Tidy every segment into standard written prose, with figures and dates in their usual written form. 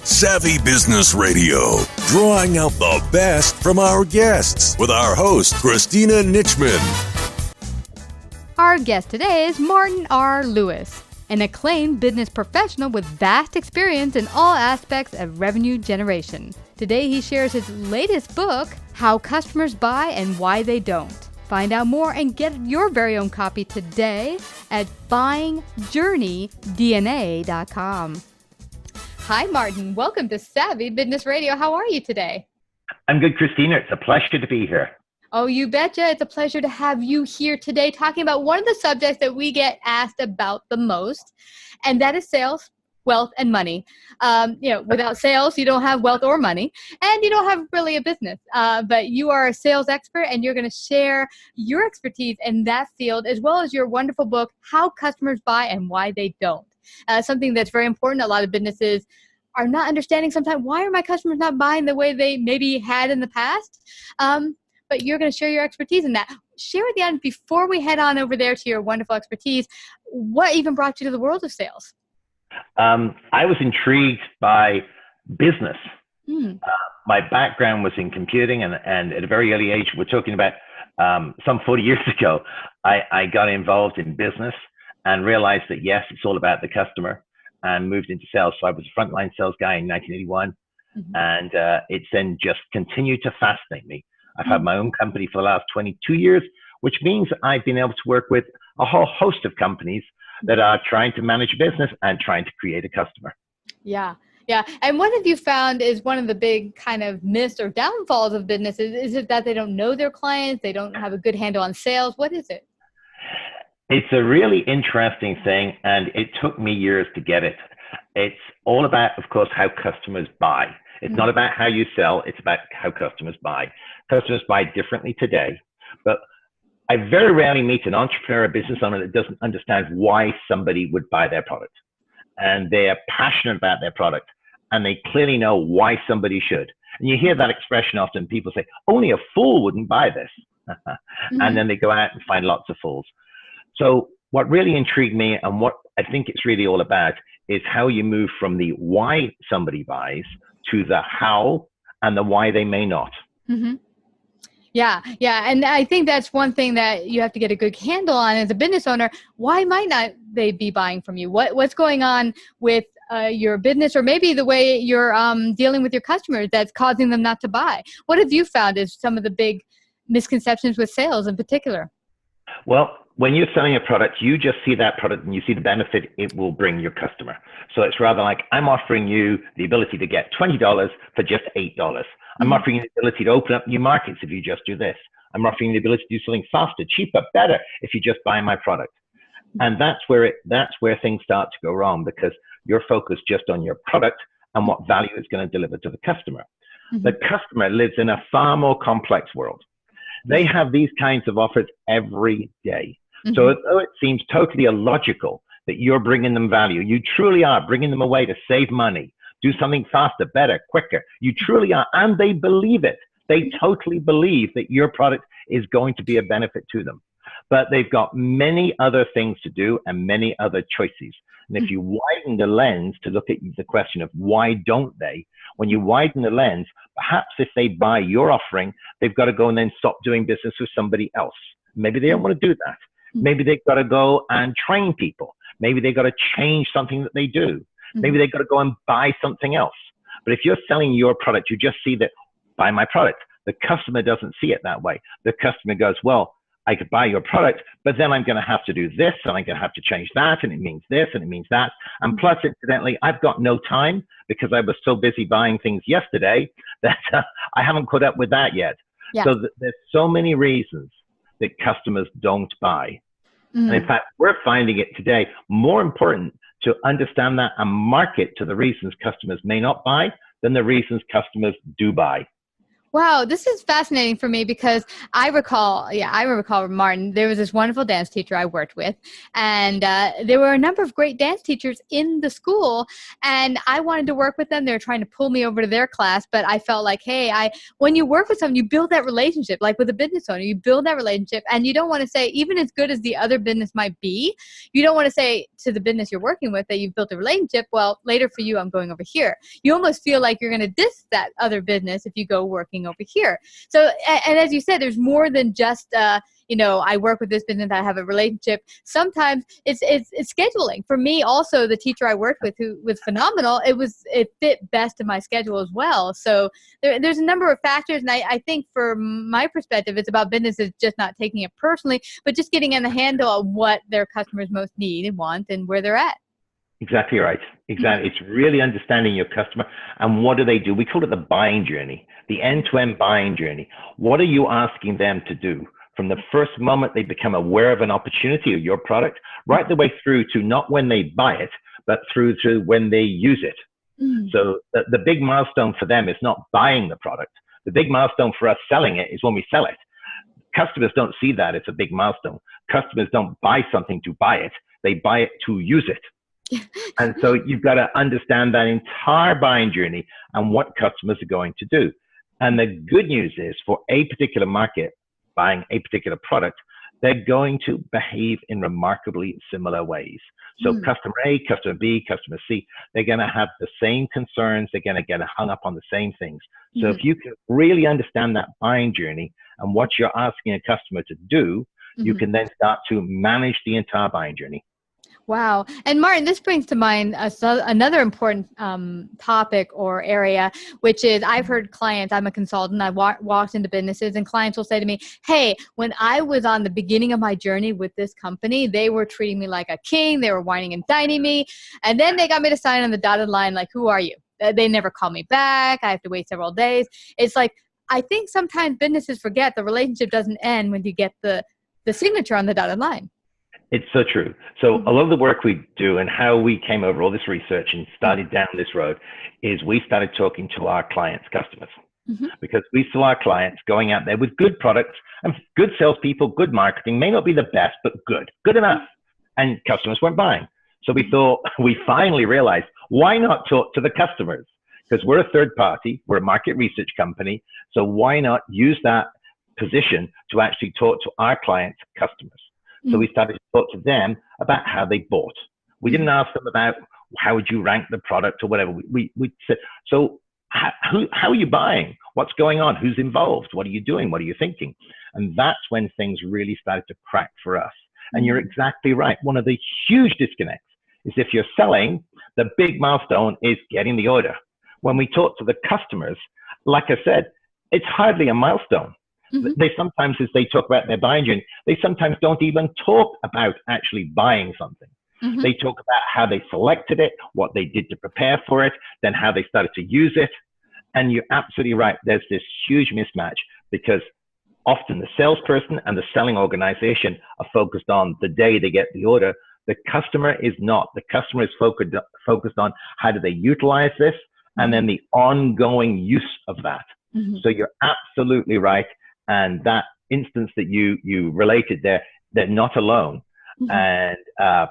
Savvy Business Radio, drawing out the best from our guests with our host, Christina Nichman. Our guest today is Martyn R. Lewis, an acclaimed business professional with vast experience in all aspects of revenue generation. Today he shares his latest book, How Customers Buy and Why They Don't. Find out more and get your very own copy today at buyingjourneydna.com. Hi, Martyn. Welcome to Savvy Business Radio. How are you today? I'm good, Christina. It's a pleasure to be here. Oh, you betcha. It's a pleasure to have you here today talking about one of the subjects that we get asked about the most, and that is sales, wealth, and money. Without sales, you don't have wealth or money, and you don't have really a business. But you are a sales expert, and you're going to share your expertise in that field, as well as your wonderful book, How Customers Buy and Why They Don't. Something that's very important. A lot of businesses are not understanding sometimes, why are my customers not buying the way they maybe had in the past? But you're going to share your expertise in that. Share with the audience, before we head on over there to your wonderful expertise, what even brought you to the world of sales? I was intrigued by business. My background was in computing, and at a very early age, we're talking about some 40 years ago, I got involved in business and realized that, yes, it's all about the customer, and moved into sales. So I was a frontline sales guy in 1981, and it's then just continued to fascinate me. I've had my own company for the last 22 years, which means I've been able to work with a whole host of companies that are trying to manage a business and trying to create a customer. Yeah. And what have you found is one of the big kind of myths or downfalls of businesses? Is it that they don't know their clients? They don't have a good handle on sales? What is it? It's a really interesting thing, and it took me years to get it. It's all about, of course, how customers buy. It's not about how you sell. It's about how customers buy. Customers buy differently today, but I very rarely meet an entrepreneur or business owner that doesn't understand why somebody would buy their product. And they are passionate about their product, and they clearly know why somebody should. And you hear that expression often. People say, only a fool wouldn't buy this. And then they go out and find lots of fools. So what really intrigued me, and what I think it's really all about, is how you move from the why somebody buys to the how and the why they may not. Yeah. And I think that's one thing that you have to get a good handle on as a business owner. Why might not they be buying from you? What's going on with your business, or maybe the way you're dealing with your customers that's causing them not to buy? What have you found is some of the big misconceptions with sales in particular? Well, when you're selling a product, you just see that product and you see the benefit it will bring your customer. So it's rather like, I'm offering you the ability to get $20 for just $8. I'm offering you the ability to open up new markets if you just do this. I'm offering you the ability to do something faster, cheaper, better if you just buy my product. And that's where things start to go wrong, because you're focused just on your product and what value it's going to deliver to the customer. The customer lives in a far more complex world. They have these kinds of offers every day. So although it seems totally illogical that you're bringing them value, you truly are bringing them a way to save money, do something faster, better, quicker. You truly are. And they believe it. They totally believe that your product is going to be a benefit to them. But they've got many other things to do and many other choices. And if you widen the lens to look at the question of why don't they, when you widen the lens, perhaps if they buy your offering, they've got to go and then stop doing business with somebody else. Maybe they don't want to do that. Maybe they've got to go and train people. Maybe they've got to change something that they do. Maybe they've got to go and buy something else. But if you're selling your product, you just see that, buy my product. The customer doesn't see it that way. The customer goes, well, I could buy your product, but then I'm going to have to do this, and I'm going to have to change that, and it means this, and it means that. And plus, incidentally, I've got no time because I was so busy buying things yesterday that I haven't caught up with that yet. So there's so many reasons that customers don't buy. And in fact, we're finding it today more important to understand that and market to the reasons customers may not buy than the reasons customers do buy. Wow, this is fascinating for me because I recall Martyn. There was this wonderful dance teacher I worked with, and there were a number of great dance teachers in the school, and I wanted to work with them. They were trying to pull me over to their class, but I felt like, hey, when you work with someone, you build that relationship, like with a business owner, you build that relationship, and you don't want to say, even as good as the other business might be, you don't want to say to the business you're working with that you've built a relationship, well, later for you, I'm going over here. You almost feel like you're going to diss that other business if you go working over here. So, and as you said, there's more than just, I work with this business, I have a relationship. Sometimes it's scheduling. For me, also, the teacher I worked with, who was phenomenal, it fit best in my schedule as well. So there's a number of factors, and I think from my perspective, it's about businesses just not taking it personally, but just getting in the handle of what their customers most need and want and where they're at. Exactly right. Exactly. It's really understanding your customer and what do they do. We call it the buying journey, the end-to-end buying journey. What are you asking them to do from the first moment they become aware of an opportunity or your product, right the way through to not when they buy it, but through to when they use it. So the big milestone for them is not buying the product. The big milestone for us selling it is when we sell it. Customers don't see that it's a big milestone. Customers don't buy something to buy it. They buy it to use it. And so you've got to understand that entire buying journey and what customers are going to do. And the good news is, for a particular market buying a particular product, they're going to behave in remarkably similar ways. So customer A, customer B, customer C, they're going to have the same concerns. They're going to get hung up on the same things. So if you can really understand that buying journey and what you're asking a customer to do, you can then start to manage the entire buying journey. Wow. And Martyn, this brings to mind another important topic or area, which is I've heard clients, I'm a consultant, I walked into businesses and clients will say to me, hey, when I was on the beginning of my journey with this company, they were treating me like a king. They were whining and dining me. And then they got me to sign on the dotted line, like, who are you? They never call me back. I have to wait several days. It's like, I think sometimes businesses forget the relationship doesn't end when you get the signature on the dotted line. It's so true. So a lot of the work we do and how we came over all this research and started down this road is we started talking to our clients' customers, because we saw our clients going out there with good products and good salespeople, good marketing, may not be the best, but good enough. And customers weren't buying. So we thought, we finally realized, why not talk to the customers? Because we're a third party, we're a market research company. So why not use that position to actually talk to our clients' customers? So we started to talk to them about how they bought. We didn't ask them about how would you rank the product or whatever. We said, so how are you buying? What's going on? Who's involved? What are you doing? What are you thinking? And that's when things really started to crack for us. And you're exactly right. One of the huge disconnects is if you're selling, the big milestone is getting the order. When we talk to the customers, like I said, it's hardly a milestone. They sometimes, as they talk about their buying journey, they sometimes don't even talk about actually buying something. They talk about how they selected it, what they did to prepare for it, then how they started to use it. And you're absolutely right. There's this huge mismatch because often the salesperson and the selling organization are focused on the day they get the order. The customer is not. The customer is focused on how do they utilize this and then the ongoing use of that. So you're absolutely right. And that instance that you related there, they're not alone. And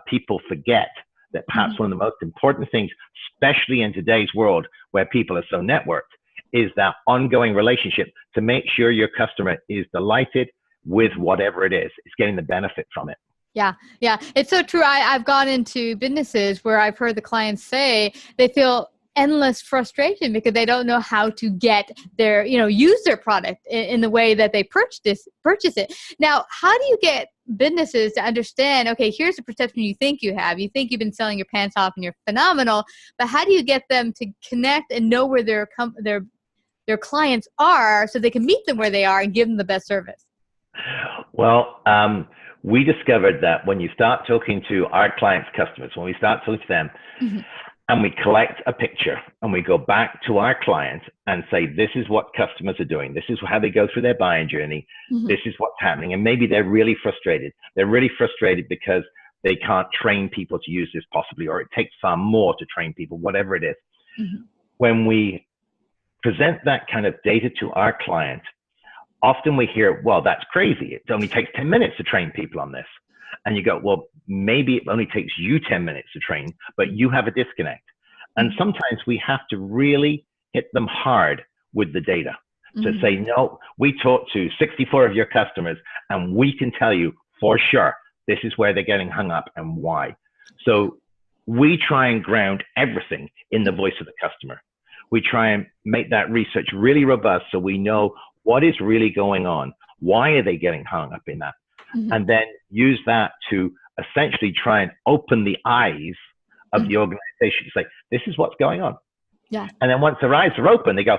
people forget that perhaps one of the most important things, especially in today's world where people are so networked, is that ongoing relationship to make sure your customer is delighted with whatever it is. It's getting the benefit from it. Yeah. It's so true. I've gone into businesses where I've heard the clients say they feel endless frustration because they don't know how to get their, use their product in the way that they purchase it. Now, how do you get businesses to understand, okay, here's the perception you think you have. You think you've been selling your pants off and you're phenomenal, but how do you get them to connect and know where their clients are so they can meet them where they are and give them the best service? Well, we discovered that when you start talking to our clients' customers, when we start talking to them, and we collect a picture and we go back to our clients and say, this is what customers are doing. This is how they go through their buying journey. This is what's happening. And maybe they're really frustrated. They're really frustrated because they can't train people to use this possibly, or it takes far more to train people, whatever it is. When we present that kind of data to our client, often we hear, well, that's crazy. It only takes 10 minutes to train people on this. And you go, well, maybe it only takes you 10 minutes to train, but you have a disconnect. And sometimes we have to really hit them hard with the data to say, no, we talked to 64 of your customers and we can tell you for sure, this is where they're getting hung up and why. So we try and ground everything in the voice of the customer. We try and make that research really robust so we know what is really going on. Why are they getting hung up in that? And then use that to essentially try and open the eyes of the organization. It's like, this is what's going on. Yeah. And then once their eyes are open, they go,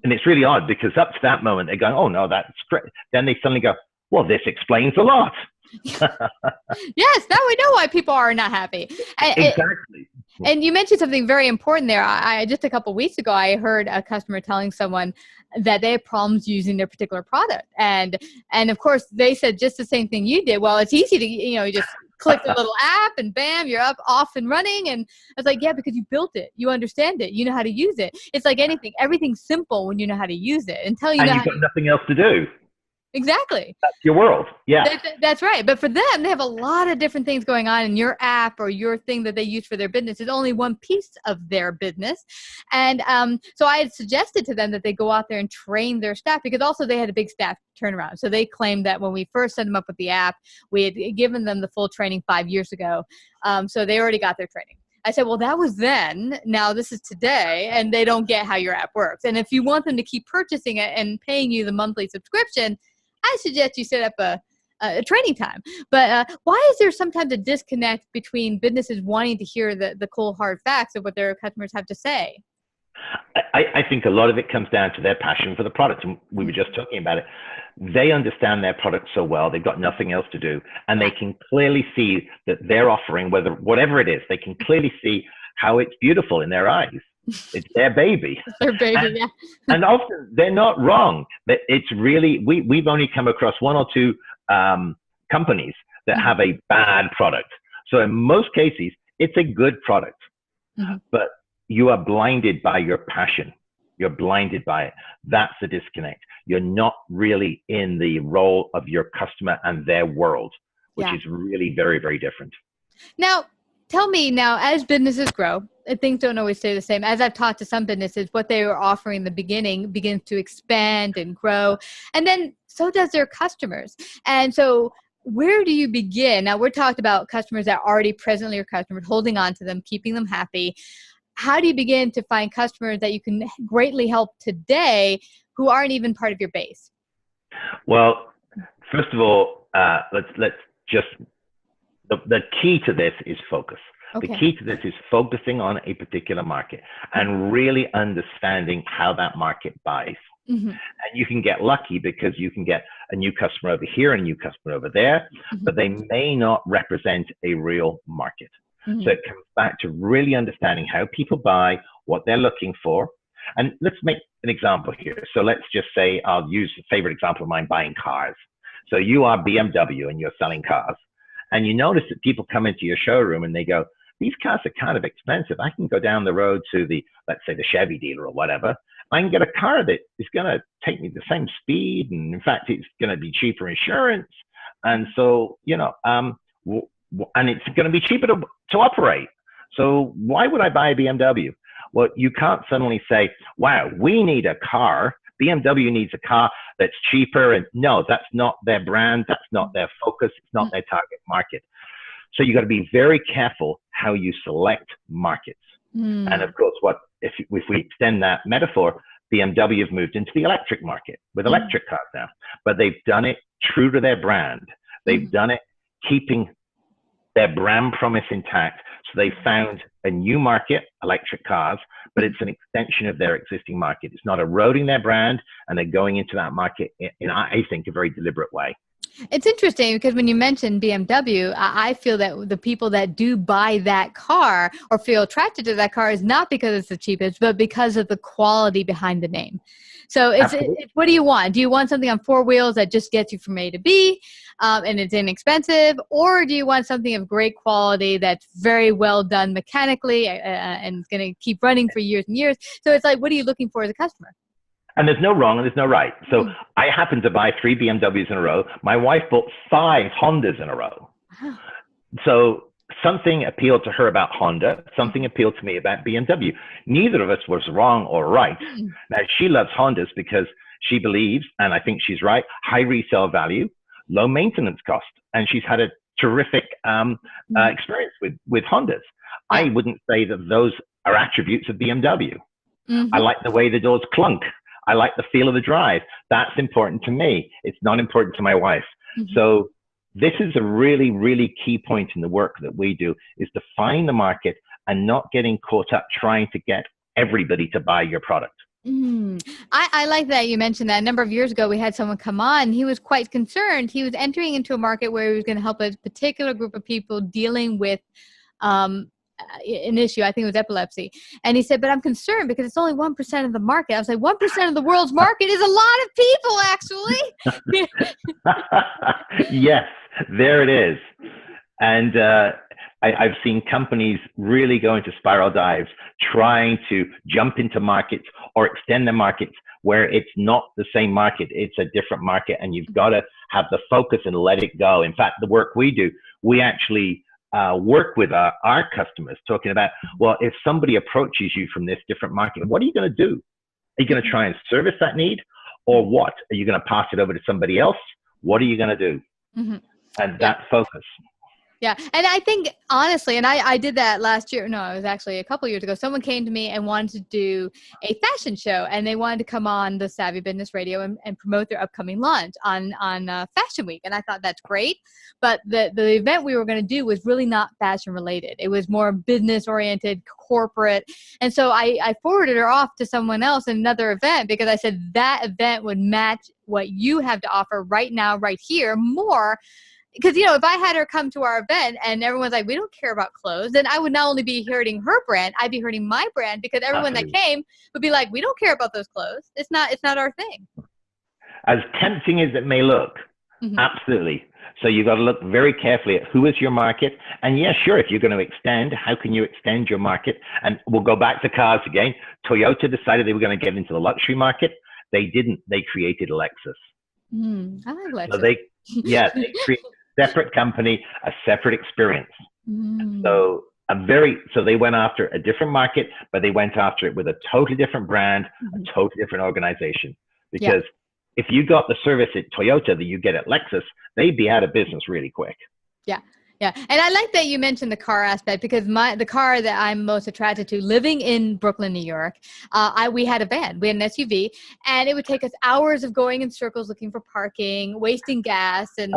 and it's really odd because up to that moment, they're going, oh no, that's great. Then they suddenly go, well, this explains a lot. Yes, now we know why people are not happy. Exactly. And you mentioned something very important there. I just a couple of weeks ago, I heard a customer telling someone that they had problems using their particular product. And of course, they said just the same thing you did. Well, it's easy to, you just click the little app and bam, you're off and running. And I was like, yeah, because you built it. You understand it. You know how to use it. It's like anything. Everything's simple when you know how to use it. Until you know you've got nothing else to do. Exactly. That's your world. Yeah. That's right. But for them, they have a lot of different things going on, and your app or your thing that they use for their business is only one piece of their business. And so I had suggested to them that they go out there and train their staff, because also they had a big staff turnaround. So they claimed that when we first set them up with the app, we had given them the full training 5 years ago. So they already got their training. I said, well, that was then. Now this is today, and they don't get how your app works. And if you want them to keep purchasing it and paying you the monthly subscription, I suggest you set up a training time. But why is there sometimes a disconnect between businesses wanting to hear the cold, hard facts of what their customers have to say? I think a lot of it comes down to their passion for the product. And we were just talking about it. They understand their product so well, they've got nothing else to do. And they can clearly see that they're offering, whatever it is, they can clearly see how it's beautiful in their eyes. It's their baby. It's their baby, yeah. And often they're not wrong. It's really, we've only come across one or two companies that have a bad product. So in most cases, it's a good product, but you are blinded by your passion. You're blinded by it. That's the disconnect. You're not really in the role of your customer and their world, which is really very, very different. Now, tell me now, as businesses grow, things don't always stay the same. As I've talked to some businesses, what they were offering in the beginning begins to expand and grow. And then so does their customers. And so where do you begin? Now, we're talking about customers that are already presently your customers, holding on to them, keeping them happy. How do you begin to find customers that you can greatly help today who aren't even part of your base? Well, first of all, let's just, the key to this is focus. Okay. The key to this is focusing on a particular market and really understanding how that market buys. And you can get lucky because you can get a new customer over here and a new customer over there, but they may not represent a real market. So it comes back to really understanding how people buy, what they're looking for. And let's make an example here. So let's just say, I'll use a favorite example of mine, buying cars. So you are BMW and you're selling cars. And you notice that people come into your showroom and they go, these cars are kind of expensive. I can go down the road to let's say the Chevy dealer or whatever. I can get a car that is going to take me the same speed. And in fact, it's going to be cheaper insurance. And so, and it's going to be cheaper to operate. So why would I buy a BMW? Well, you can't suddenly say, wow, we need a car. BMW needs a car that's cheaper. And no, that's not their brand. That's not their focus. It's not their target market. So you got to be very careful how you select markets. And of course, if we extend that metaphor, BMW have moved into the electric market with electric cars now, but they've done it true to their brand. They've done it keeping their brand promise intact. So they found a new market, electric cars, but it's an extension of their existing market. It's not eroding their brand, and they're going into that market in I think, a very deliberate way. It's interesting because when you mentioned BMW, I feel that the people that do buy that car or feel attracted to that car is not because it's the cheapest, but because of the quality behind the name. So it's what do you want? Do you want something on four wheels that just gets you from A to B and it's inexpensive? Or do you want something of great quality that's very well done mechanically and is going to keep running for years and years? So it's like, what are you looking for as a customer? And there's no wrong and there's no right. So I happened to buy 3 BMWs in a row. My wife bought 5 Hondas in a row. Wow. So something appealed to her about Honda. Something appealed to me about BMW. Neither of us was wrong or right. Now, she loves Hondas because she believes, and I think she's right, high resale value, low maintenance cost. And she's had a terrific experience with Hondas. I wouldn't say that those are attributes of BMW. I like the way the doors clunk. I like the feel of the drive. That's important to me. It's not important to my wife. So this is a really, really key point in the work that we do, is to find the market and not getting caught up trying to get everybody to buy your product. I like that you mentioned that. A number of years ago, we had someone come on. He was quite concerned. He was entering into a market where he was going to help a particular group of people dealing with an issue. I think it was epilepsy. And he said, but I'm concerned because it's only 1% of the market. I was like, 1% of the world's market is a lot of people, actually. Yes, there it is. And I've seen companies really go into spiral dives, trying to jump into markets or extend the markets where it's not the same market. It's a different market, and you've got to have the focus and let it go. In fact, the work we do, we actually work with our customers talking about, well, if somebody approaches you from this different market, what are you going to do? Are you going to try and service that need, or what? Are you going to pass it over to somebody else? What are you going to do? And that focus. Yeah. And I think, honestly, and I did that last year. No, it was actually a couple of years ago. Someone came to me and wanted to do a fashion show, and they wanted to come on the Savvy Business Radio and promote their upcoming launch on Fashion Week. And I thought, that's great. But the event we were going to do was really not fashion related. It was more business oriented, corporate. And so I forwarded her off to someone else in another event, because I said that event would match what you have to offer right now, right here, more. Because, you know, if I had her come to our event and everyone's like, we don't care about clothes, then I would not only be hurting her brand, I'd be hurting my brand, because everyone that came would be like, we don't care about those clothes. It's not our thing. As tempting as it may look, absolutely. So you've got to look very carefully at who is your market. And yes, sure, if you're going to extend, how can you extend your market? And we'll go back to cars again. Toyota decided they were going to get into the luxury market. They didn't. They created Lexus. I like Lexus. So they created separate company, a separate experience. So they went after a different market, but they went after it with a totally different brand, a totally different organization. Because if you got the service at Toyota that you get at Lexus, they'd be out of business really quick. Yeah. And I like that you mentioned the car aspect, because the car that I'm most attracted to, living in Brooklyn, New York, we had a van, we had an SUV, and it would take us hours of going in circles looking for parking, wasting gas. And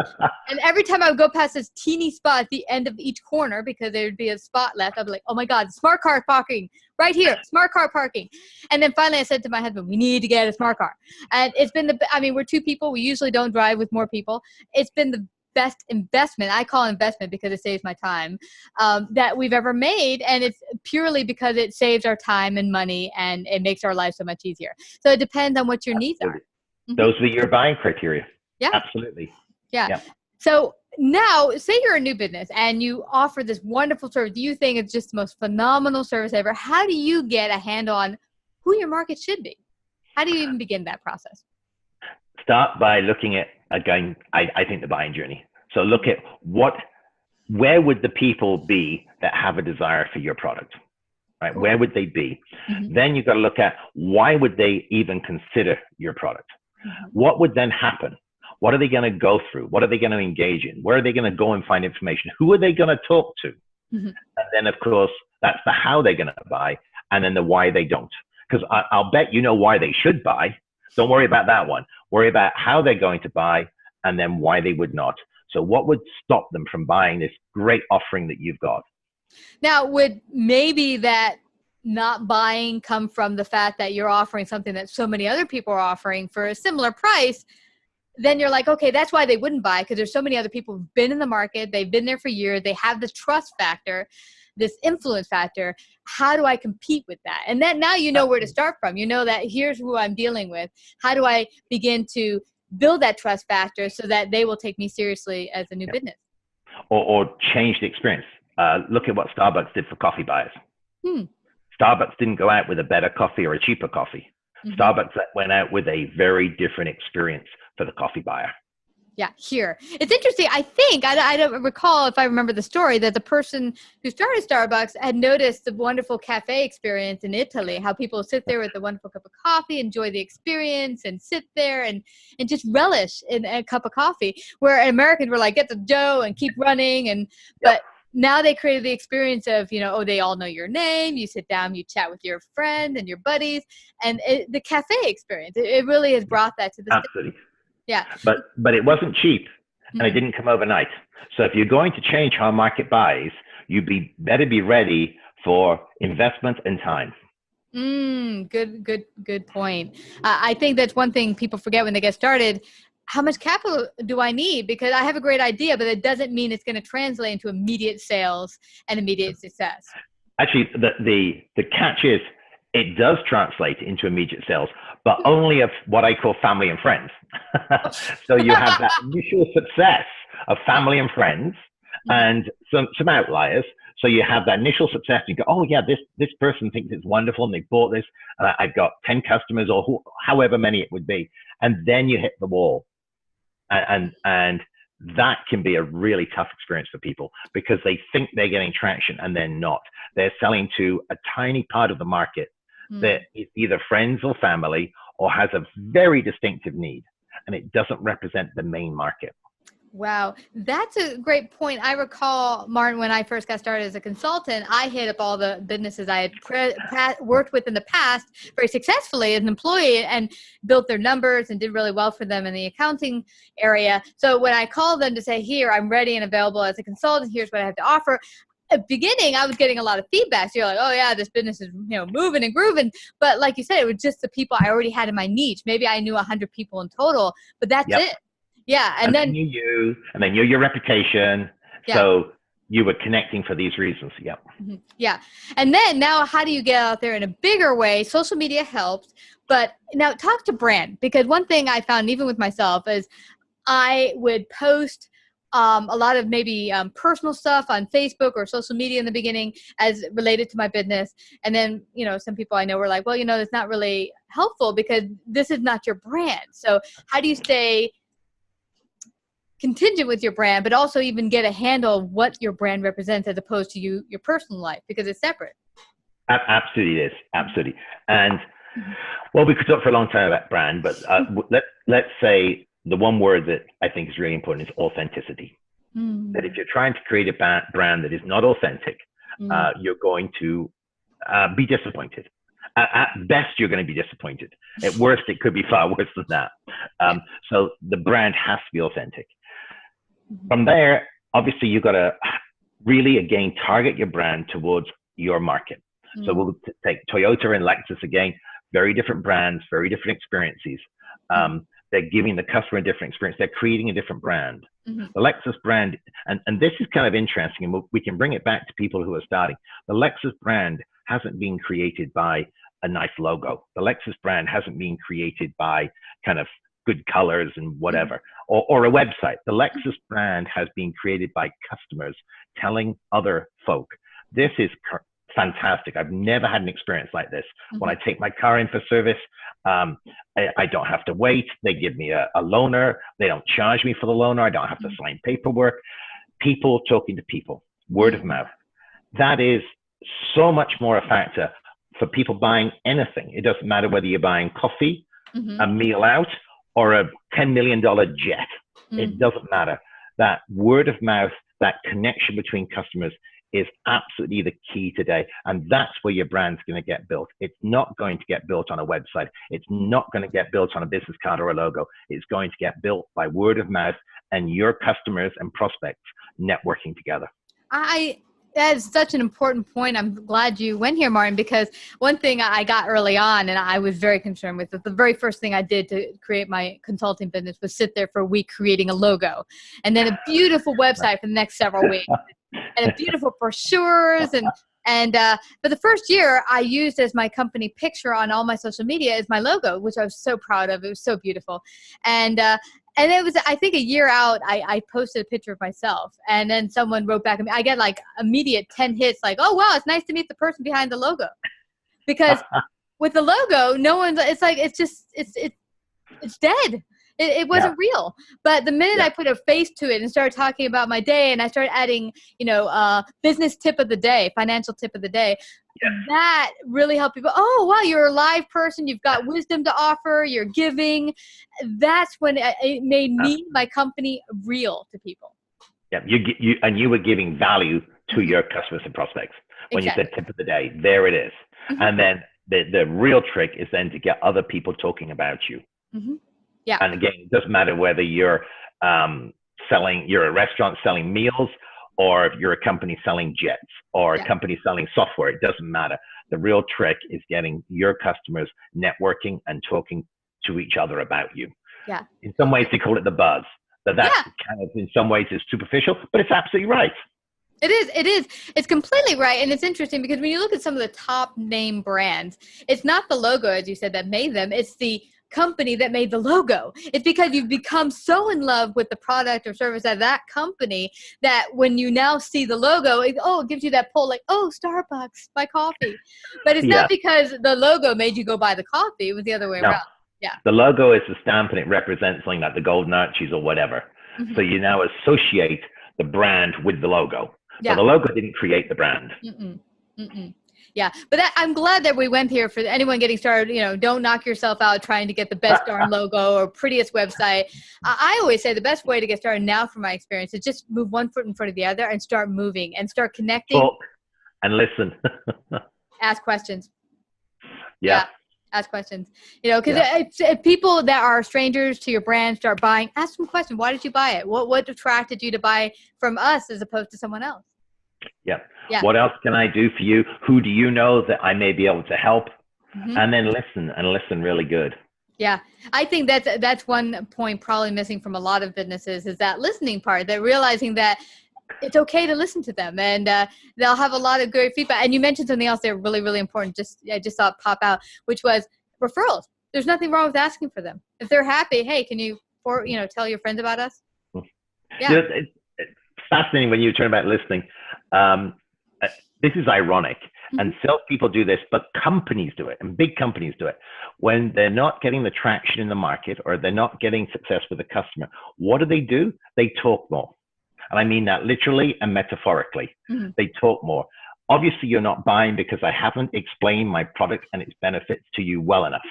every time I would go past this teeny spot at the end of each corner, because there would be a spot left, I'd be like, oh my God, smart car parking right here, smart car parking. And then finally I said to my husband, we need to get a smart car. And it's been we're 2 people. We usually don't drive with more people. It's been the best investment, I call investment because it saves my time, that we've ever made. And it's purely because it saves our time and money, and it makes our life so much easier. So it depends on what your needs are. Those are your buying criteria. Yeah. Absolutely. Yeah. So now, say you're a new business and you offer this wonderful service. Do you think it's just the most phenomenal service ever? How do you get a handle on who your market should be? How do you even begin that process? Start by looking at, again, I think the buying journey. So look at where would the people be that have a desire for your product, right? Cool. Where would they be? Then you've got to look at, why would they even consider your product? What would then happen? What are they going to go through? What are they going to engage in? Where are they going to go and find information? Who are they going to talk to? And then, of course, that's the how they're going to buy, and then the why they don't. Because I'll bet you know why they should buy. Don't worry about that one. Worry about how they're going to buy, and then why they would not. So what would stop them from buying this great offering that you've got? Now, would maybe that not buying come from the fact that you're offering something that so many other people are offering for a similar price? Then you're like, okay, that's why they wouldn't buy, because there's so many other people who've been in the market. They've been there for years. They have this trust factor, this influence factor. How do I compete with that? And then now you know where to start from. You know that here's who I'm dealing with. How do I begin to build that trust factor so that they will take me seriously as a new business? Or change the experience. Look at what Starbucks did for coffee buyers. Starbucks didn't go out with a better coffee or a cheaper coffee. Starbucks went out with a very different experience for the coffee buyer. Yeah, here. It's interesting. I think, I don't recall if I remember the story, that the person who started Starbucks had noticed the wonderful cafe experience in Italy, how people sit there with a wonderful cup of coffee, enjoy the experience, and sit there and just relish in a cup of coffee, where Americans were like, get the dough and keep running. But now they created the experience of, they all know your name, you sit down, you chat with your friend and your buddies, and the cafe experience, it really has brought that to the Absolutely. Yeah. But it wasn't cheap, and it didn't come overnight. So if you're going to change how market buys, better be ready for investment and time. Good point. I think that's one thing people forget when they get started. How much capital do I need? Because I have a great idea, but it doesn't mean it's going to translate into immediate sales and immediate success. Actually, the catch is, it does translate into immediate sales, but only of what I call family and friends. So you have that initial success of family and friends and some outliers. So you have that initial success. You go, oh yeah, this person thinks it's wonderful and they bought this. And I've got 10 customers or however many it would be. And then you hit the wall. And that can be a really tough experience for people, because they think they're getting traction and they're not. They're selling to a tiny part of the market that is either friends or family, or has a very distinctive need, and it doesn't represent the main market. Wow, that's a great point. I recall, Martyn, when I first got started as a consultant, I hit up all the businesses I had worked with in the past very successfully as an employee, and built their numbers and did really well for them in the accounting area. So when I called them to say, here, I'm ready and available as a consultant, here's what I have to offer, at the beginning, I was getting a lot of feedback. So you're like, oh yeah, this business is, moving and grooving. But like you said, it was just the people I already had in my niche. Maybe I knew 100 people in total, but that's it. Yeah. And then knew you, and they knew your reputation. Yeah. So you were connecting for these reasons. Yep. Yeah. And then now, how do you get out there in a bigger way? Social media helps, but now talk to brand, because one thing I found, even with myself, is I would post a lot of maybe personal stuff on Facebook or social media in the beginning as related to my business. And then, some people I know were like, well, it's not really helpful because this is not your brand. So how do you stay contingent with your brand, but also even get a handle of what your brand represents as opposed to your personal life, because it's separate? Absolutely it is. Absolutely. And well, we could talk for a long time about brand, but let's say the one word that I think is really important is authenticity. That if you're trying to create a brand that is not authentic, you're going to be disappointed. At best, you're going to be disappointed. At worst, it could be far worse than that. So the brand has to be authentic. From there, obviously, you've got to really, again, target your brand towards your market. So we'll take Toyota and Lexus again, very different brands, very different experiences. They're giving the customer a different experience. They're creating a different brand. The Lexus brand, and this is kind of interesting, and we can bring it back to people who are starting. The Lexus brand hasn't been created by a nice logo. The Lexus brand hasn't been created by kind of good colors and whatever, or a website. The Lexus brand has been created by customers telling other folk, this is fantastic. I've never had an experience like this. When I take my car in for service, I don't have to wait. They give me a loaner. They don't charge me for the loaner. I don't have to sign paperwork. People talking to people, word of mouth. That is so much more a factor for people buying anything. It doesn't matter whether you're buying coffee, a meal out, or a $10 million jet. It doesn't matter. That word of mouth, that connection between customers is absolutely the key today. And that's where your brand's going to get built. It's not going to get built on a website. It's not going to get built on a business card or a logo. It's going to get built by word of mouth and your customers and prospects networking together. That is such an important point. I'm glad you went here, Martyn, because one thing I got early on, and I was very concerned with it, the very first thing I did to create my consulting business was sit there for a week creating a logo, and then a beautiful website for the next several weeks, and a beautiful brochures, but the first year I used as my company picture on all my social media as my logo, which I was so proud of. It was so beautiful. And it was, I think, a year out, I posted a picture of myself, and then someone wrote back at me. I get like immediate 10 hits, like, oh, wow, it's nice to meet the person behind the logo. Because with the logo, no one's, it's like, it's just, it's dead. It wasn't real. But the minute I put a face to it and started talking about my day, and I started adding, business tip of the day, financial tip of the day, that really helped people. Oh, wow, you're a live person. You've got wisdom to offer. You're giving. That's when it made me, my company, real to people. Yeah, you were giving value to your customers and prospects when you said tip of the day. There it is. And then the real trick is then to get other people talking about you. Yeah. And again, it doesn't matter whether you're you're a restaurant selling meals, or if you're a company selling jets, or a company selling software. It doesn't matter. The real trick is getting your customers networking and talking to each other about you. Yeah. In some ways, they call it the buzz. But that kind of, in some ways, is superficial, but it's absolutely right. It is. It's completely right. And it's interesting because when you look at some of the top name brands, it's not the logo, as you said, that made them. It's the company that made the logo. It's because you've become so in love with the product or service of that company that when you now see the logo, it gives you that pull, like, oh, Starbucks, buy coffee. But it's not because the logo made you go buy the coffee. It was the other way around. Yeah. The logo is the stamp, and it represents something like the Golden Arches or whatever. So you now associate the brand with the logo. Yeah. So the logo didn't create the brand. Yeah, but I'm glad that we went here. For anyone getting started, don't knock yourself out trying to get the best darn logo or prettiest website. I always say the best way to get started now, from my experience, is just move one foot in front of the other and start moving and start connecting. Talk and listen. Ask questions. Yeah. Ask questions. Because if people that are strangers to your brand start buying, ask them questions. Why did you buy it? What attracted you to buy from us as opposed to someone else? Yeah. What else can I do for you? Who do you know that I may be able to help? And then listen really good. Yeah. I think that's one point probably missing from a lot of businesses, is that listening part, that realizing that it's okay to listen to them, and they'll have a lot of great feedback. And you mentioned something else there really, really important. I just saw it pop out, which was referrals. There's nothing wrong with asking for them. If they're happy, hey, can you tell your friends about us? Yeah. It's fascinating when you turn about listening. This is ironic, and salespeople do this, but companies do it, and big companies do it. When they're not getting the traction in the market, or they're not getting success with the customer, what do? They talk more. And I mean that literally and metaphorically. They talk more. Obviously, you're not buying because I haven't explained my product and its benefits to you well enough.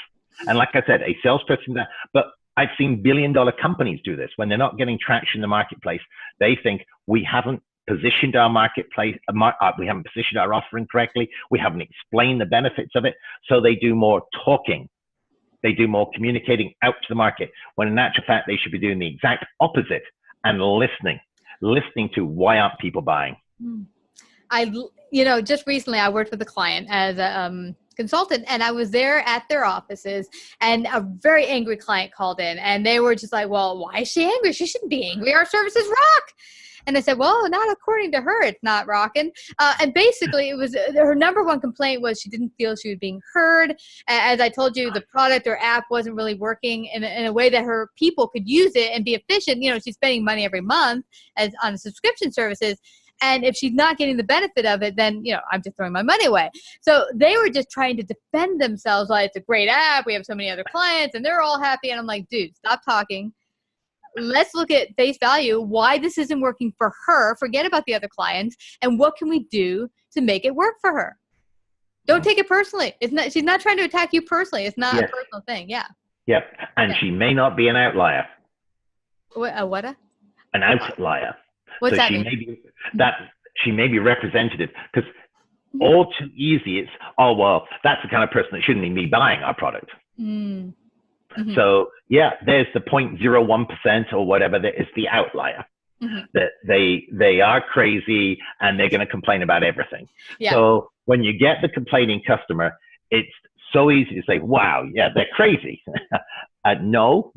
And like I said, a salesperson, but I've seen billion-dollar companies do this. When they're not getting traction in the marketplace, they think we haven't positioned our marketplace, we haven't positioned our offering correctly, we haven't explained the benefits of it. So they do more talking. They do more communicating out to the market, when in actual fact, they should be doing the exact opposite and listening to why aren't people buying. Just recently I worked with a client as a consultant, and I was there at their offices, and a very angry client called in, and they were just like, well, why is she angry? She shouldn't be angry. Our services rock. And I said, well, not according to her, it's not rocking. And basically, it was her number one complaint was she didn't feel she was being heard. As I told you, the product or app wasn't really working in a way that her people could use it and be efficient. She's spending money every month on subscription services. And if she's not getting the benefit of it, then, I'm just throwing my money away. So they were just trying to defend themselves. Like, it's a great app. We have so many other clients and they're all happy. And I'm like, dude, stop talking. Let's look at face value, why this isn't working for her. Forget about the other clients. And what can we do to make it work for her? Don't take it personally. She's not trying to attack you personally. It's not a personal thing. Yeah. Yep. And she may not be an outlier. What? An outlier. What's that mean? She may be representative, because all too easy it's, that's the kind of person that shouldn't even be buying our product. So there's the 0.01% or whatever that is the outlier. That they are crazy and they're going to complain about everything. So when you get the complaining customer, it's so easy to say, wow, they're crazy. No,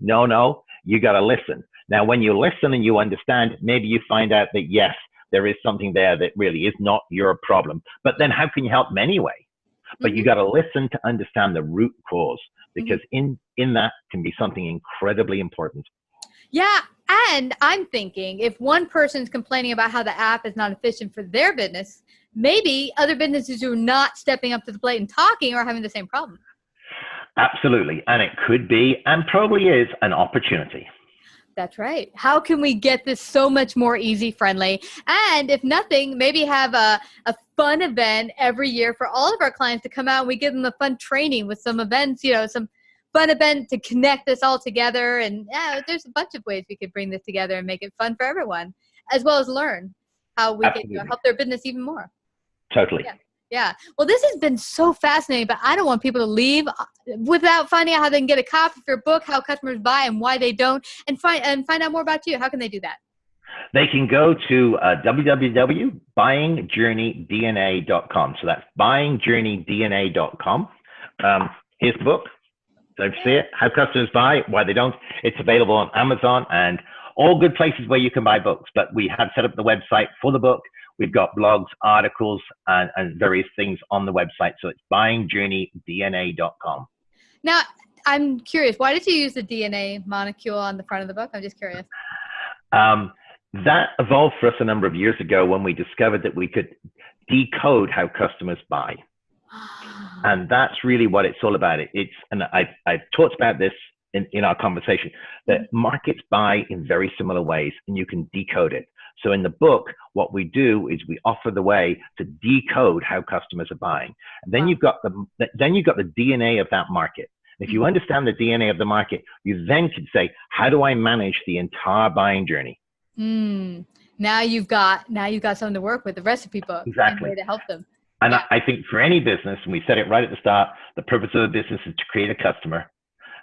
you got to listen. Now, when you listen and you understand, maybe you find out that, yes, there is something there that really is not your problem. But then how can you help them anyway? But you got to listen to understand the root cause, because in that can be something incredibly important. Yeah. And I'm thinking, if one person's complaining about how the app is not efficient for their business, maybe other businesses who are not stepping up to the plate and talking are having the same problem. Absolutely. And it could be, and probably is, an opportunity. That's right. How can we get this so much more easy friendly? And if nothing, maybe have a fun event every year for all of our clients to come out, and we give them a fun training with some events, some fun event to connect this all together. And there's a bunch of ways we could bring this together and make it fun for everyone, as well as learn how we can help their business even more. Totally. Yeah. Well, this has been so fascinating, but I don't want people to leave without finding out how they can get a copy of your book, how customers buy and why they don't, and find out more about you. How can they do that? They can go to www.buyingjourneydna.com. So that's buyingjourneydna.com. Here's the book. Don't you see it? How customers buy, why they don't. It's available on Amazon and all good places where you can buy books. But we have set up the website for the book. We've got blogs, articles, and various things on the website. So it's buyingjourneydna.com. Now, I'm curious. Why did you use the DNA molecule on the front of the book? I'm just curious. That evolved for us a number of years ago when we discovered that we could decode how customers buy. And that's really what it's all about. I've talked about this in our conversation, that markets buy in very similar ways, and you can decode it. So in the book, what we do is we offer the way to decode how customers are buying. And then you've got the DNA of that market. If you understand the DNA of the market, you then can say, how do I manage the entire buying journey? Now you've got something to work with, the recipe book. Exactly. To help them. And I think for any business, and we said it right at the start, the purpose of a business is to create a customer.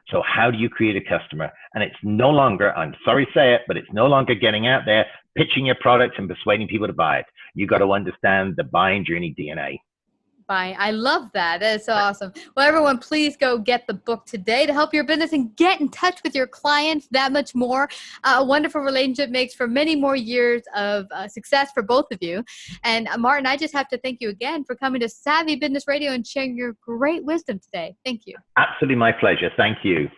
So how do you create a customer? And it's no longer, I'm sorry to say it, but it's no longer getting out there, pitching your product and persuading people to buy it. You got to understand the buying journey DNA. I love that. That is so awesome. Well, everyone, please go get the book today to help your business and get in touch with your clients that much more. A wonderful relationship makes for many more years of success for both of you. And Martyn, I just have to thank you again for coming to Savvy Business Radio and sharing your great wisdom today. Thank you. Absolutely my pleasure. Thank you.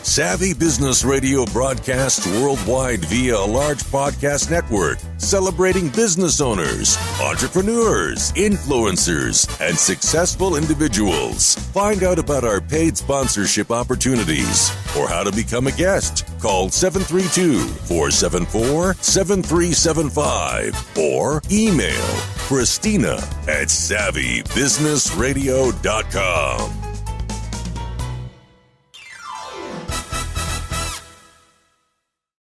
Savvy Business Radio broadcasts worldwide via a large podcast network, celebrating business owners, entrepreneurs, influencers, and successful individuals. Find out about our paid sponsorship opportunities or how to become a guest. Call 732-474-7375 or email Christina@savvybusinessradio.com.